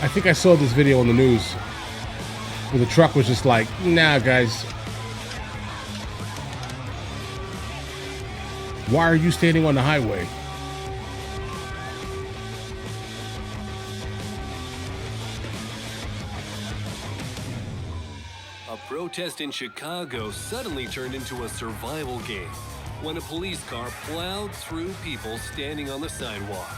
I think I saw this video on the news where the truck was just like, nah, guys. Why are you standing on the highway? A protest in Chicago suddenly turned into a survival game when a police car plowed through people standing on the sidewalk.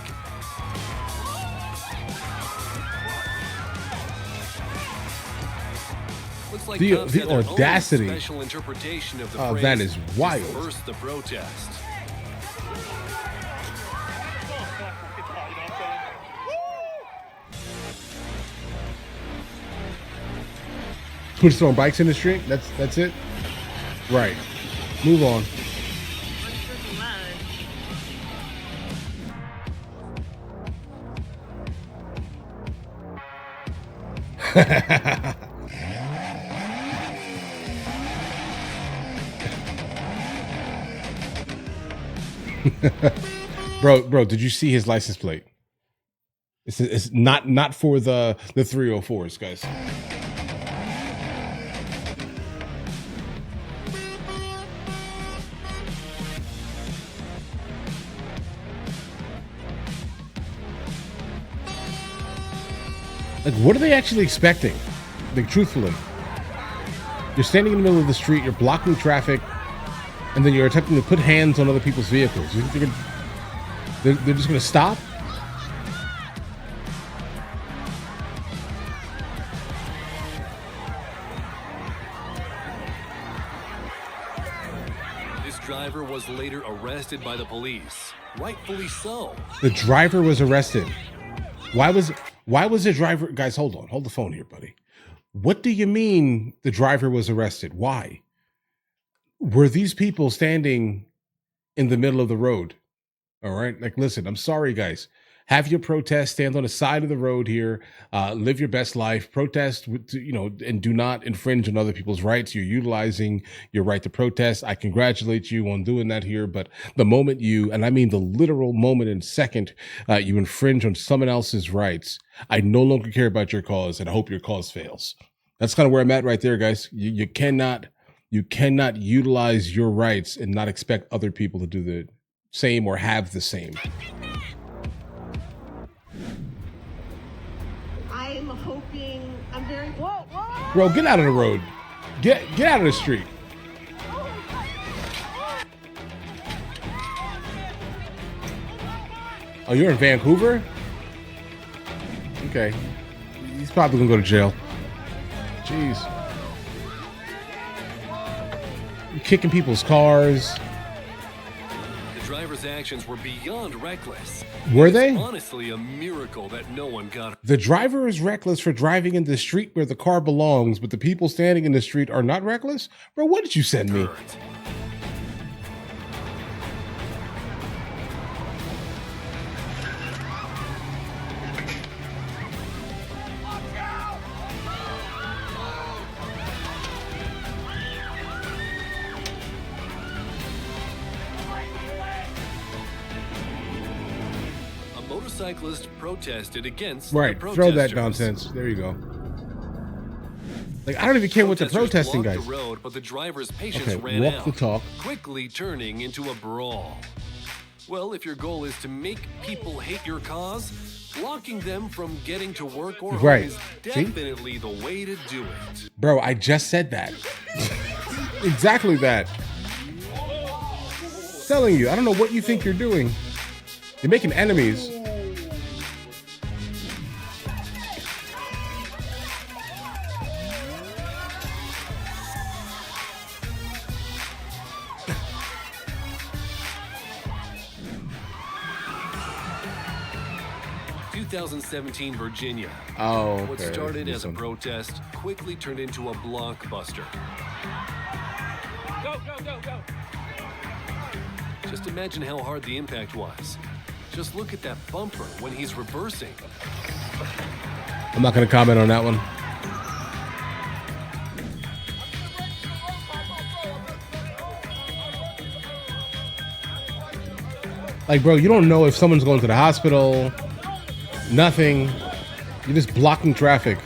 Looks like The cops had their own audacity special interpretation of the of phrase that is wild. disperse the protest. Push throwing bikes in the street. That's it. Right. Move on. bro, did you see his license plate? It's not for the 304s, guys. Like, what are they actually expecting? Like, truthfully, you're standing in the middle of the street, you're blocking traffic, and then you're attempting to put hands on other people's vehicles. You think they're just going to stop? This driver was later arrested by the police, rightfully so. The driver was arrested. Why was the driver? Guys, hold on. Hold the phone here, buddy. What do you mean the driver was arrested? Why? Were these people standing in the middle of the road? All right. Like, listen, I'm sorry, guys. Have your protest, stand on the side of the road here, live your best life, protest, and do not infringe on other people's rights. You're utilizing your right to protest. I congratulate you on doing that here. But the moment you, and I mean the literal moment and second, you infringe on someone else's rights, I no longer care about your cause and I hope your cause fails. That's kind of where I'm at right there, guys. You cannot utilize your rights and not expect other people to do the same or have the same. I'm hoping I'm very whoa. Bro, get out of the road. Get out of the street. Oh, you're in Vancouver? Okay. He's probably gonna go to jail. Jeez. You're kicking people's cars. The driver's actions were beyond reckless. Were they? Honestly, a miracle that no one got. The driver is reckless for driving in the street where the car belongs, but the people standing in the street are not reckless? Bro, what did you send me? hurt. 'A motorcyclist protested against Right, the throw that protesters. nonsense. There you go. Like, I don't even care what they're Protesters protesting, blocked guys. the road, but the driver's patience Okay, ran walk out, the talk. quickly turning into a brawl. Well, if your goal is to make people hate your cause, blocking them from getting to work or home Right. is See? definitely the way to do it. Bro, I just said that. Exactly that. Telling you, I don't know what you think you're doing. You're making enemies. In 2017 Virginia. Oh, okay. What started This as a one. protest quickly turned into a blockbuster. Go, go, go, go. Just imagine how hard the impact was. Just look at that bumper when he's reversing. I'm not going to comment on that one. Like, bro, you don't know if someone's going to the hospital. Nothing. You're just blocking traffic.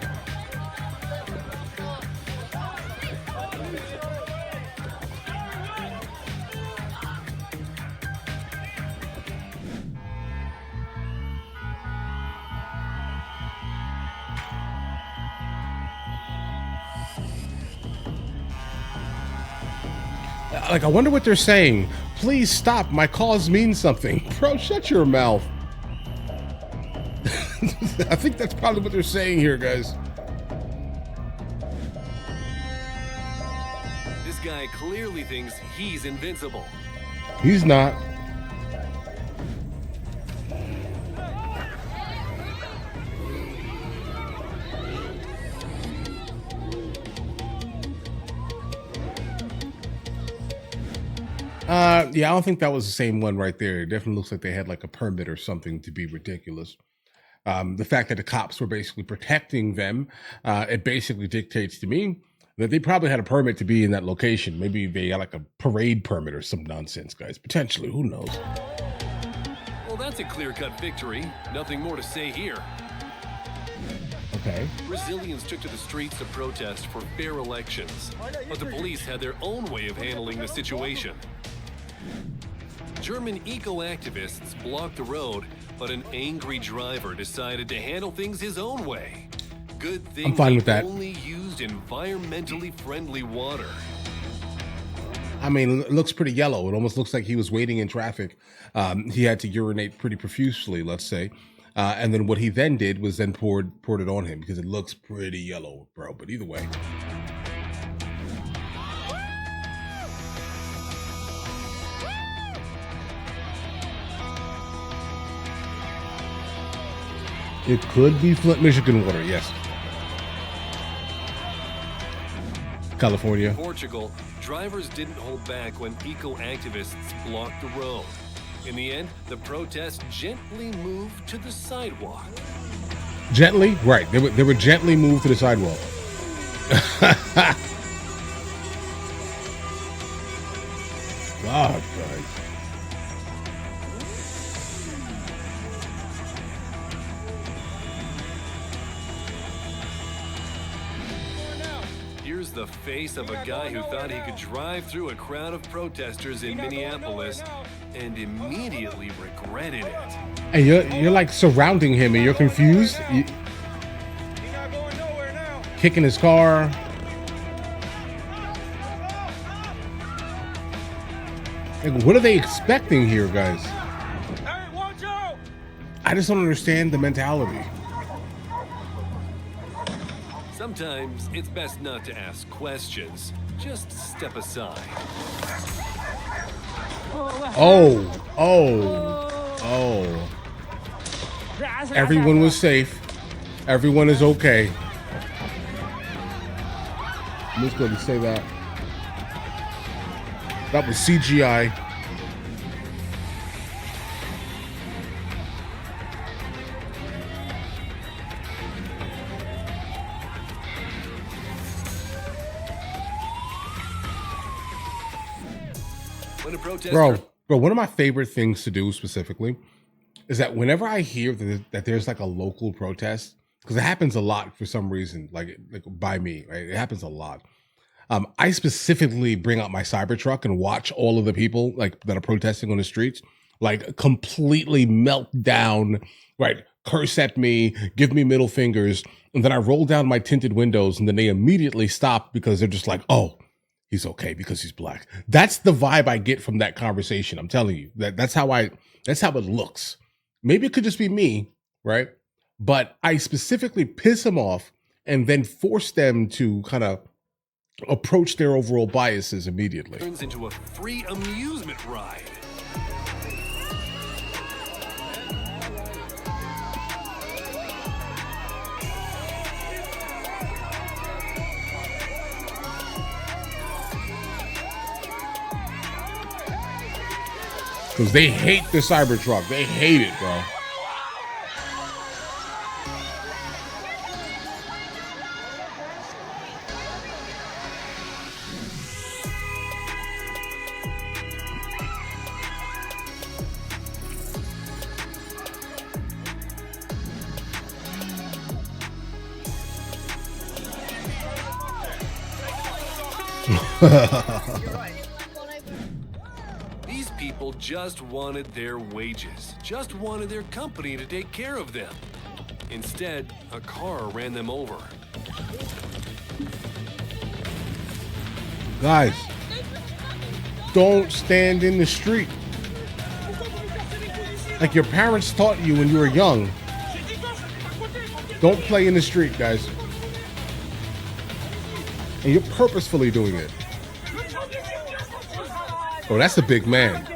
Like, I wonder what they're saying. Please stop. My cause means something. Bro, shut your mouth. I think that's probably what they're saying here, guys. This guy clearly thinks he's invincible. He's not. Yeah, I don't think that was the same one right there. It definitely looks like they had like a permit or something to be ridiculous. The fact that the cops were basically protecting them, it basically dictates to me that they probably had a permit to be in that location. Maybe they got like a parade permit or some nonsense, guys. Potentially, who knows? Well, that's a clear-cut victory. Nothing more to say here. Okay. Brazilians took to the streets to protest for fair elections, but the police had their own way of handling the situation. German eco-activists blocked the road, but an angry driver decided to handle things his own way. Good thing I'm fine with that. Only used environmentally friendly water. I mean, it looks pretty yellow. It almost looks like he was waiting in traffic. He had to urinate pretty profusely, let's say. And then what he then did was then poured it on him because it looks pretty yellow, bro. But either way. It could be Flint, Michigan water, yes. California. In Portugal, drivers didn't hold back when eco-activists blocked the road. In the end, the protest gently moved to the sidewalk. Gently? Right. They were gently moved to the sidewalk. God, guys. Here's the face of a guy who thought he could drive through a crowd of protesters in Minneapolis and immediately regretted it. And you're like surrounding him and you're confused. Kicking his car. Like, what are they expecting here, guys? I just don't understand the mentality. Sometimes it's best not to ask questions. Just step aside. Oh. Everyone was safe. Everyone is okay. I'm just going to say that. That was CGI. When a protester... Bro, one of my favorite things to do specifically is that whenever I hear that there's like a local protest, because it happens a lot for some reason, like by me, right? It happens a lot. I specifically bring out my Cybertruck and watch all of the people like that are protesting on the streets, like completely melt down, right? Curse at me, give me middle fingers, and then I roll down my tinted windows, and then they immediately stop because they're just like, oh, he's okay because he's black. That's the vibe I get from that conversation. I'm telling you that's how it looks. Maybe it could just be me, right? But I specifically piss them off and then force them to kind of approach their overall biases immediately. Turns into a free amusement ride. Because they hate the Cybertruck. They hate it, bro. These people just wanted their wages, just wanted their company to take care of them. Instead, a car ran them over. Guys, don't stand in the street. Like your parents taught you when you were young. Don't play in the street, guys. And you're purposefully doing it. Oh, that's a big man.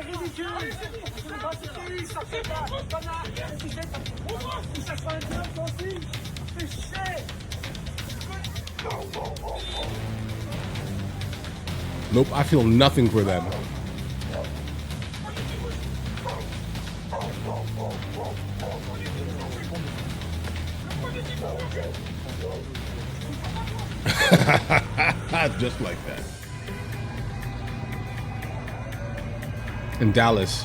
Nope, I feel nothing for them. Just like that. In Dallas.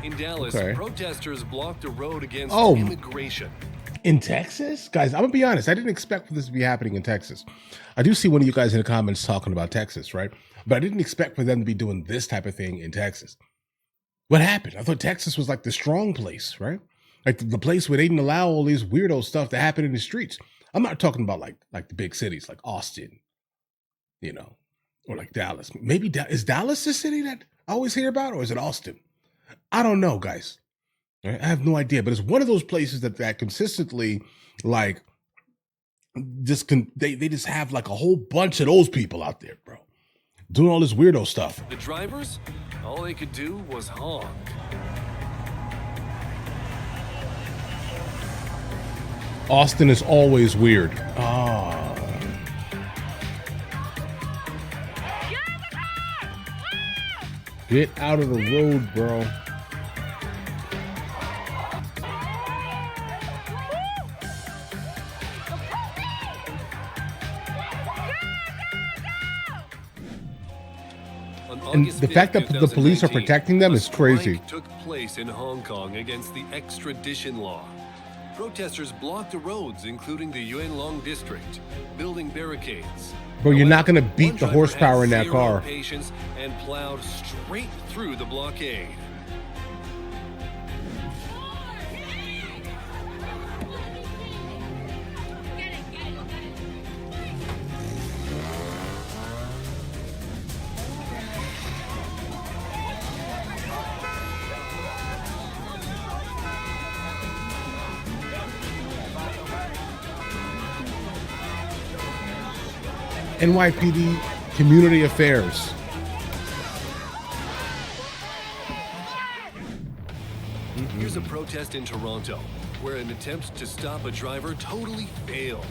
In Dallas, Okay. protesters blocked a road against Oh. immigration. In Texas? Guys, I'm gonna be honest. I didn't expect for this to be happening in Texas. I do see one of you guys in the comments talking about Texas, right? But I didn't expect for them to be doing this type of thing in Texas. What happened? I thought Texas was like the strong place, right? Like the place where they didn't allow all these weirdo stuff to happen in the streets. I'm not talking about like the big cities like Austin, you know, or like Dallas. Maybe is Dallas the city that I always hear about, or is it Austin? I don't know, guys. I have no idea, but it's one of those places that consistently like they just have like a whole bunch of those people out there, bro, doing all this weirdo stuff. The drivers, all they could do was honk. Austin is always weird. Oh. Get out of the road, bro. And the fact that the police are protecting them is crazy. Took place in Hong Kong against the extradition law. Protesters blocked the roads, including the Yuen Long district, building barricades. Bro, you're not gonna beat the horsepower in that car. Patience and plowed straight through the blockade. NYPD Community Affairs. Here's a protest in Toronto, where an attempt to stop a driver totally failed.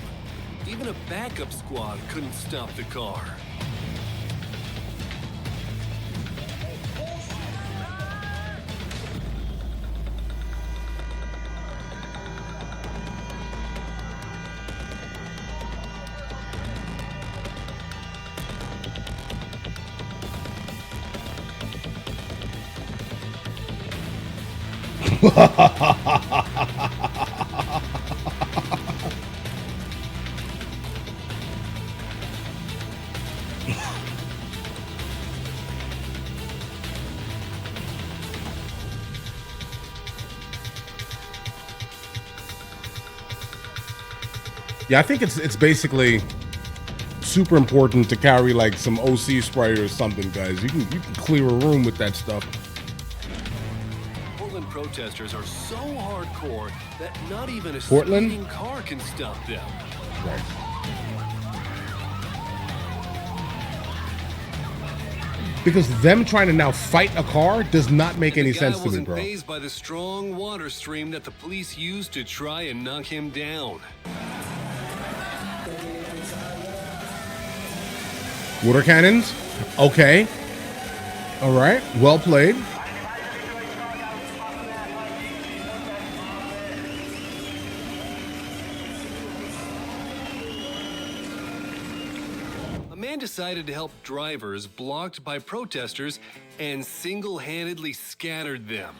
Even a backup squad couldn't stop the car. Yeah, I think it's basically super important to carry like some OC spray or something, guys. You can clear a room with that stuff. Portland protesters are so hardcore that not even a Portland? speeding car can stop them. Right. Because them trying to now fight a car does not make any sense to me, wasn't bro. fazed by the strong water stream that the police used to try and knock him down. Water cannons? Okay. All right. Well played. A man decided to help drivers blocked by protesters and single-handedly scattered them.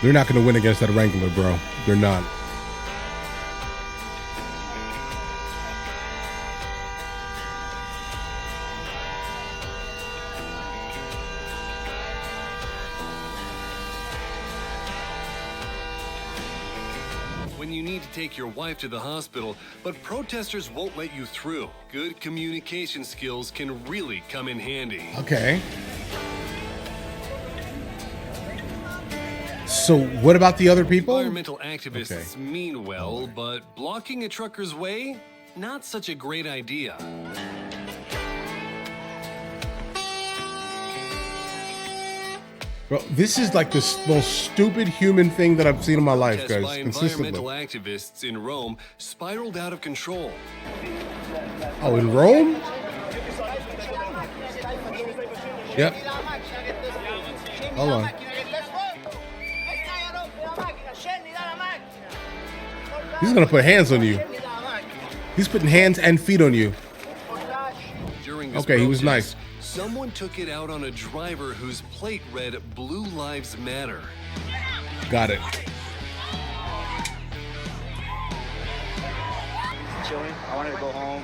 They're not going to win against that Wrangler, bro. They're not. when you need to take your wife to the hospital, but protesters won't let you through. Good communication skills can really come in handy. Okay. So what about the other people? Environmental activists mean well, but blocking a trucker's way? Not such a great idea. Bro, this is like the most stupid human thing that I've seen in my life, Protests guys. by Consistently. environmental activists in Rome spiraled out of control. Oh, in Rome? Yep. Hold on. He's gonna put hands on you. He's putting hands and feet on you. During this Okay, he was protest, nice. Someone took it out on a driver whose plate read "Blue Lives Matter." Got it. Chilling. I wanted to go home.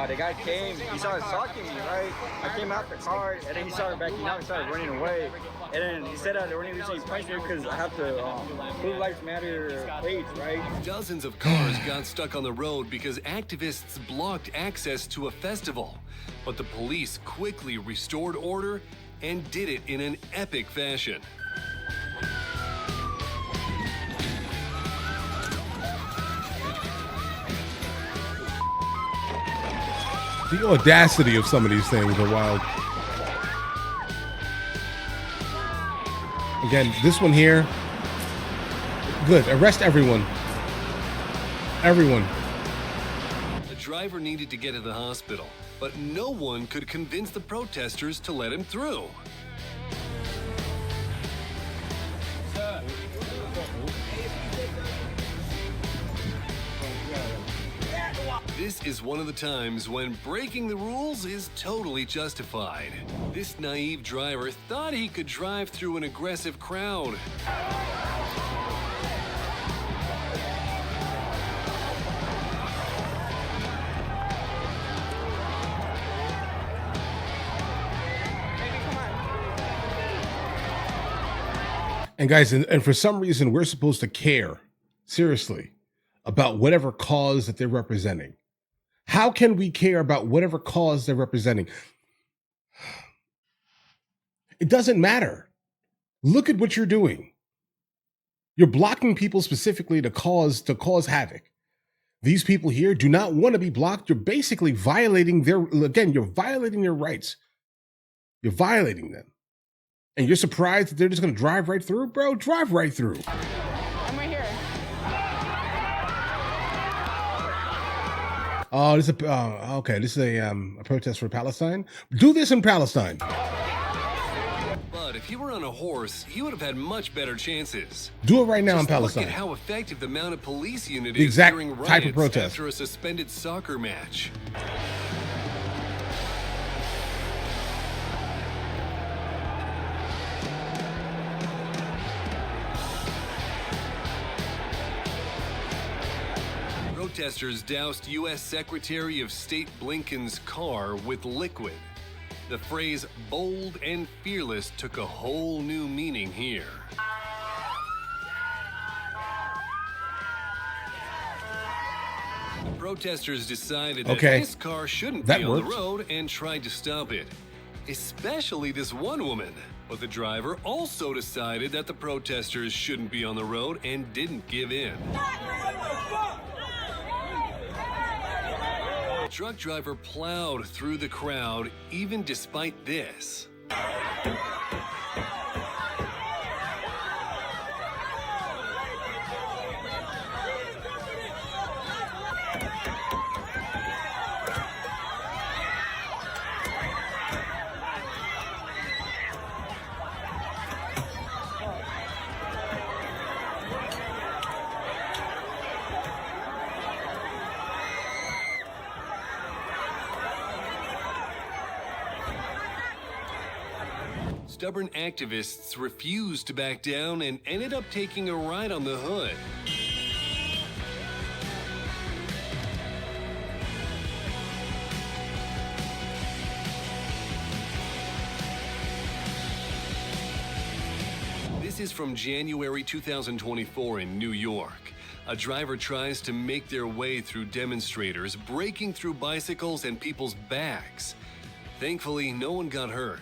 The guy came, he started stalking me, right? I came out the car, and then he started backing out, he started running away. And then he said that the only reason he punched me because I have the Blue Lives Matter plates, right? Dozens of cars got stuck on the road because activists blocked access to a festival. But the police quickly restored order and did it in an epic fashion. The audacity of some of these things are wild. Again, this one here. Good. Arrest everyone. Everyone. The driver needed to get to the hospital, but no one could convince the protesters to let him through. This is one of the times when breaking the rules is totally justified. This naive driver thought he could drive through an aggressive crowd. And guys, and for some reason, we're supposed to care, seriously, about whatever cause that they're representing. How can we care about whatever cause they're representing? It doesn't matter. Look at what you're doing. You're blocking people specifically to cause havoc. These people here do not want to be blocked. You're basically violating you're violating their rights. You're violating them. And you're surprised that they're just going to drive right through? Bro, drive right through. I'm right here. Oh, this is okay. This is a protest for Palestine. Do this in Palestine. But if he were on a horse, he would have had much better chances. Do it right now in Just Palestine. Look at how effective the mounted police unit The is exact during type of riots protest. after a suspended soccer match. Protesters doused U.S. Secretary of State Blinken's car with liquid. The phrase bold and fearless took a whole new meaning here. Protesters decided that this car shouldn't be on the road and tried to stop it, especially this one woman. But the driver also decided that the protesters shouldn't be on the road and didn't give in. The truck driver plowed through the crowd even despite this. Stubborn activists refused to back down and ended up taking a ride on the hood. This is from January 2024 in New York. A driver tries to make their way through demonstrators, breaking through bicycles and people's backs. Thankfully, no one got hurt.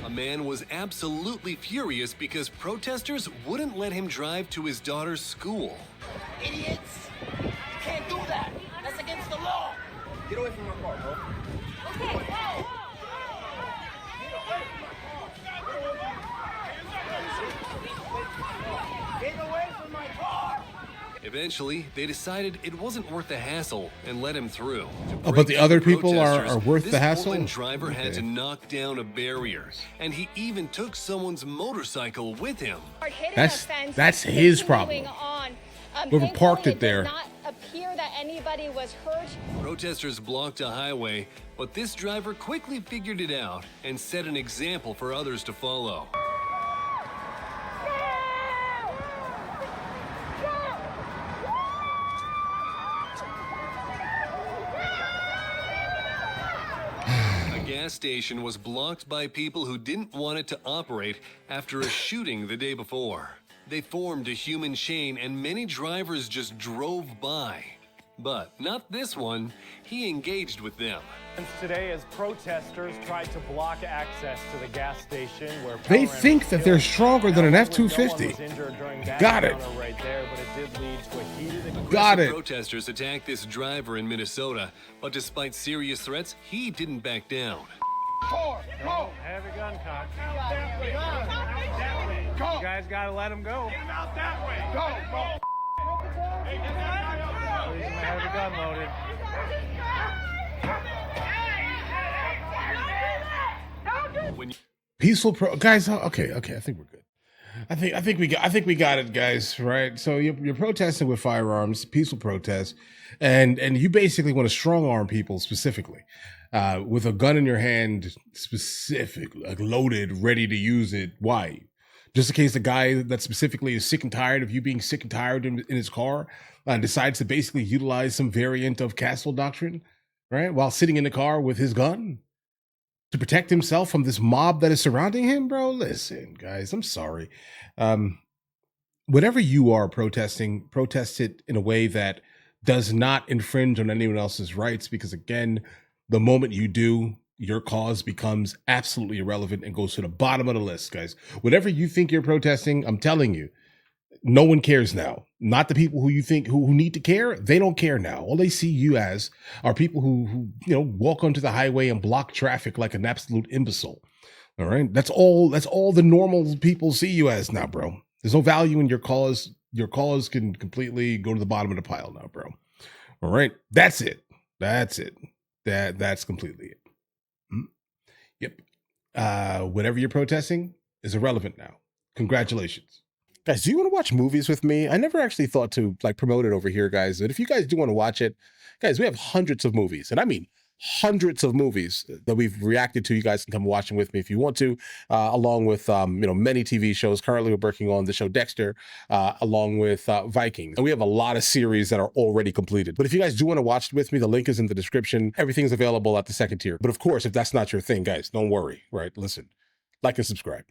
A man was absolutely furious because protesters wouldn't let him drive to his daughter's school. Idiots! You can't do that! That's against the law! Get away from my car, bro. Okay. Get away from my car! Eventually, they decided it wasn't worth the hassle and let him through. Oh, but the other people are worth the hassle? This driver had to knock down a barrier, and he even took someone's motorcycle with him. That's his problem. Whoever parked it there. Not appear that anybody was hurt. Protesters blocked a highway, but this driver quickly figured it out and set an example for others to follow. Gas station was blocked by people who didn't want it to operate after a shooting the day before. They formed a human chain and many drivers just drove by. But not this one. He engaged with them. Today, as protesters tried to block access to the gas station where they think that they're stronger than an F-250. Got it. Right there, but it did lead to a heated... Got it. Protesters attacked this driver in Minnesota, but despite serious threats, he didn't back down. Go. Have your gun cocked. Go. You guys gotta let him go. Get him out that way. Go. He's gonna have the gun loaded. Peaceful guys. Okay. I think we're good. I think we got it, guys. Right. So you're protesting with firearms, peaceful protest, and you basically want to strong arm people specifically, with a gun in your hand, specifically, like loaded, ready to use it. Why? Just in case the guy that specifically is sick and tired of you being sick and tired in his car, decides to basically utilize some variant of castle doctrine, right? While sitting in the car with his gun to protect himself from this mob that is surrounding him, bro. Listen, guys, I'm sorry. Whatever you are protesting, protest it in a way that does not infringe on anyone else's rights, because again, the moment you do, your cause becomes absolutely irrelevant and goes to the bottom of the list, guys. Whatever you think you're protesting, I'm telling you, no one cares now. Not the people who you think who need to care. They don't care now. All they see you as are people who walk onto the highway and block traffic like an absolute imbecile. All right. That's all the normal people see you as now, bro. There's no value in your cause. Your cause can completely go to the bottom of the pile now, bro. All right. That's it. That's completely it. Yep. Whatever you're protesting is irrelevant now. Congratulations. Guys, do you want to watch movies with me? I never actually thought to promote it over here, guys. But if you guys do want to watch it, guys, we have hundreds of movies. And I mean hundreds of movies that we've reacted to. You guys can come watch them with me if you want to, along with, many TV shows. Currently, we're working on the show Dexter, along with Vikings. And we have a lot of series that are already completed. But if you guys do want to watch it with me, the link is in the description. Everything's available at the second tier. But of course, if that's not your thing, guys, don't worry, right? Listen, like and subscribe.